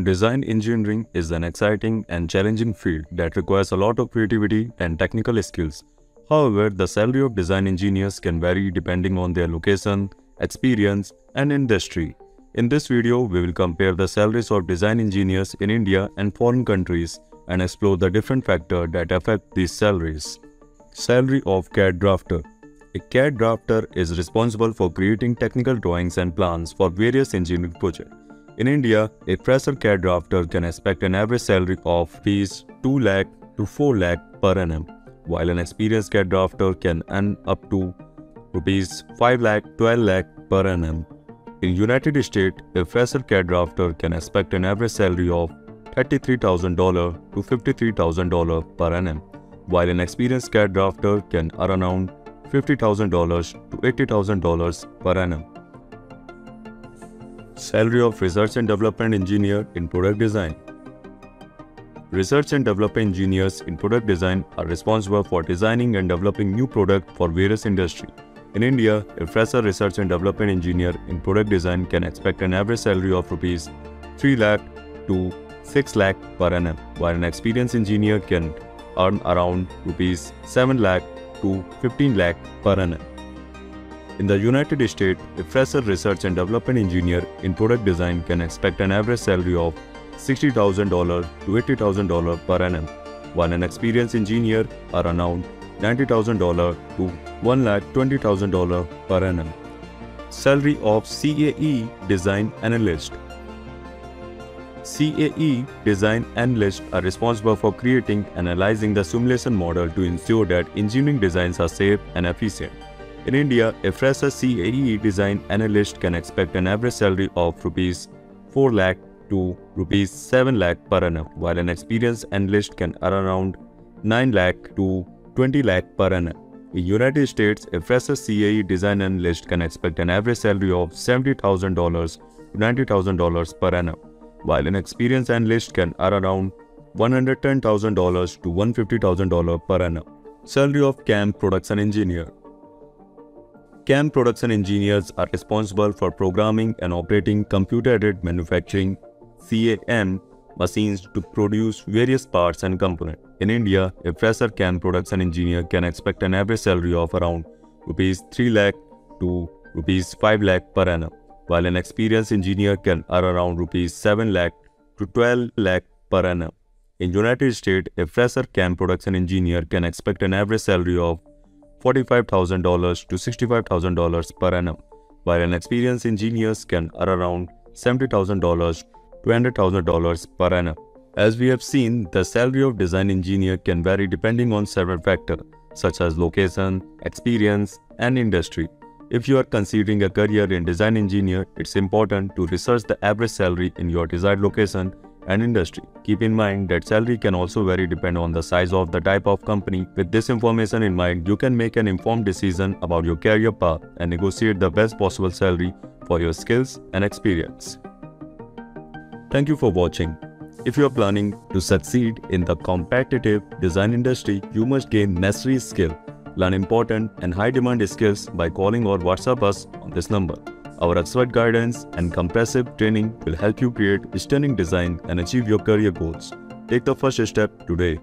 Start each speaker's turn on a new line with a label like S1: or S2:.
S1: Design engineering is an exciting and challenging field that requires a lot of creativity and technical skills. However, the salary of design engineers can vary depending on their location, experience, and industry. In this video, we will compare the salaries of design engineers in India and foreign countries and explore the different factors that affect these salaries. Salary of CAD drafter. A CAD drafter is responsible for creating technical drawings and plans for various engineering projects. In India, a fresher CAD drafter can expect an average salary of Rs 2 lakh to 4 lakh per annum, while an experienced CAD drafter can earn up to Rs 5 lakh 12 lakh per annum. In United States, a fresher CAD drafter can expect an average salary of $33,000 to $53,000 per annum, while an experienced CAD drafter can earn around $50,000 to $80,000 per annum. Salary of Research and Development Engineer in Product Design. Research and development engineers in product design are responsible for designing and developing new products for various industries. In India, a fresher research and development engineer in product design can expect an average salary of Rs 3 lakh to 6 lakh per annum, while an experienced engineer can earn around Rs 7 lakh to 15 lakh per annum. In the United States, a fresher research and development engineer in product design can expect an average salary of $60,000 to $80,000 per annum, while an experienced engineer are around $90,000 to $1,20,000 per annum. Salary of CAE Design Analyst. CAE Design Analysts are responsible for creating and analyzing the simulation model to ensure that engineering designs are safe and efficient. In India, a fresher CAE Design Analyst can expect an average salary of Rs 4 lakh to Rs 7 lakh per annum, while an experienced analyst can earn around 9 lakh to 20 lakh per annum. In United States, a fresher CAE Design Analyst can expect an average salary of $70,000 to $90,000 per annum, while an experienced analyst can earn around $110,000 to $150,000 per annum. Salary of CAM Production Engineer. CAM production engineers are responsible for programming and operating computer-aided manufacturing (CAM) machines to produce various parts and components. In India, a fresher CAM production engineer can expect an average salary of around Rs 3 lakh to Rs 5 lakh per annum, while an experienced engineer can earn around Rs 7 lakh to 12 lakh per annum. In United States, a fresher CAM production engineer can expect an average salary of $45,000 to $65,000 per annum, while an experienced engineer can earn around $70,000 to $100,000 per annum. As we have seen, the salary of design engineer can vary depending on several factors such as location, experience, and industry. If you are considering a career in design engineer, it's important to research the average salary in your desired location and industry. Keep in mind that salary can also vary depending on the size of the type of company. With this information in mind, you can make an informed decision about your career path and negotiate the best possible salary for your skills and experience. Thank you for watching. If you are planning to succeed in the competitive design industry, you must gain necessary skill. Learn important and high-demand skills by calling or WhatsApp us on this number. Our expert guidance and comprehensive training will help you create stunning design and achieve your career goals. Take the first step today.